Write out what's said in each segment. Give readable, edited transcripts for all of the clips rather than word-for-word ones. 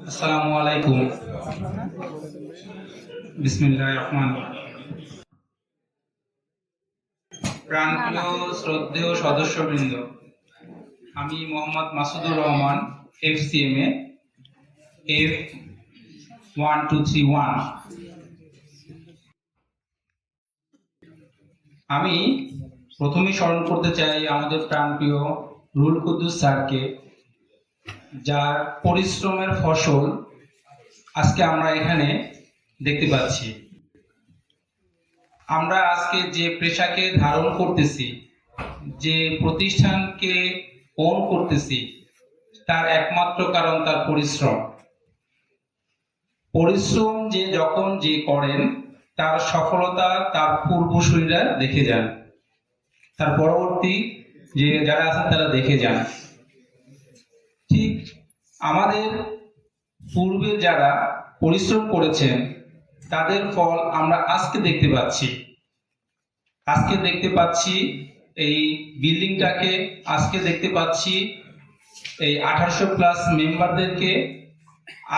আসসালামু আলাইকুম। বিসমিল্লাহির রহমানির রহিম। প্রাণপ্রিয় শ্রদ্ধেয় সদস্যবৃন্দ, আমি মোহাম্মদ মাসুদুর রহমান, FCMA F1231। আমি প্রথমেই স্মরণ করতে চাই আমাদের প্রাণপ্রিয় রুহুল কুদ্দুস স্যারকে, যার পরিশ্রমের ফসল আজকে আমরা এখানে দেখতে পাচ্ছি। আমরা আজকে যে পেশাকে ধারণ করতেছি, যে প্রতিষ্ঠানকে ওন করতেছি, তার একমাত্র কারণ তার পরিশ্রম। পরিশ্রম যে যখন যে করেন, তার সফলতা তার পূর্বসূরীরা দেখে যান, তার পরবর্তী যে যারা আছেন তারা দেখে যান। ঠিক আমাদের পূর্বে যারা পরিশ্রম করেছেন তাদের ফল আমরা আজকে দেখতে পাচ্ছি। আজকে দেখতে পাচ্ছি এই বিল্ডিংটাকে, আজকে দেখতে পাচ্ছি এই 1800+ মেম্বারদেরকে,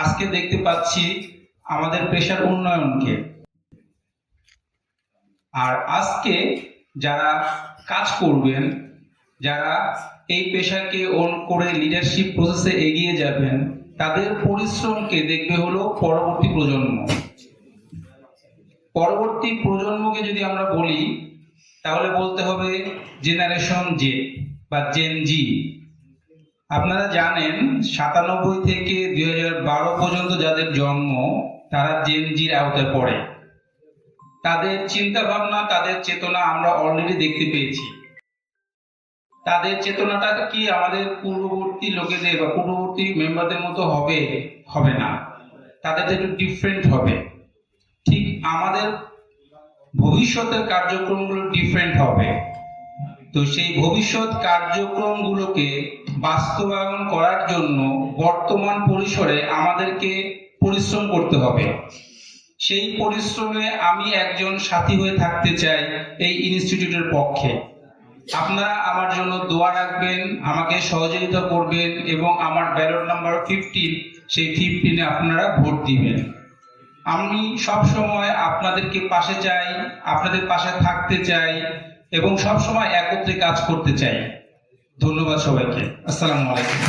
আজকে দেখতে পাচ্ছি আমাদের পেশার উন্নয়নকে। আর আজকে যারা কাজ করবেন, যারা এই পেশাকে ওন করে লিডারশিপ প্রসেসে এগিয়ে যাবেন, তাদের পরিশ্রমকে দেখবে হলো পরবর্তী প্রজন্ম। পরবর্তী প্রজন্মকে যদি আমরা বলি, তাহলে বলতে হবে জেনারেশন জে বা জেন জি। আপনারা জানেন 97 থেকে 2012 পর্যন্ত যাদের জন্ম, তারা জেন জির আওতায় পড়ে। তাদের চিন্তা ভাবনা, তাদের চেতনা আমরা অলরেডি দেখতে পেয়েছি। তাদের চেতনাটা কি আমাদের পূর্ববর্তী লোকেদের বা পূর্ববর্তী মেম্বারদের মতো হবে না, তাদের একটু ডিফারেন্ট হবে। ঠিক আমাদের ভবিষ্যতের কার্যক্রমগুলো ডিফারেন্ট হবে। তো সেই ভবিষ্যৎ কার্যক্রমগুলোকে বাস্তবায়ন করার জন্য বর্তমান পরিসরে আমাদেরকে পরিশ্রম করতে হবে। সেই পরিশ্রমে আমি একজন সাথী হয়ে থাকতে চাই এই ইনস্টিটিউটের পক্ষে। আপনারা আমার জন্য দোয়া রাখবেন, আমাকে সহযোগিতা করবেন এবং আমার ব্যালট নাম্বার 15, সেই 15-এ আপনারা ভোট দিবেন। আমি সব সময় আপনাদেরকে পাশে চাই, আপনাদের পাশে থাকতে চাই এবং সব সময় একত্রে কাজ করতে চাই। ধন্যবাদ সবাইকে। আসসালামু আলাইকুম।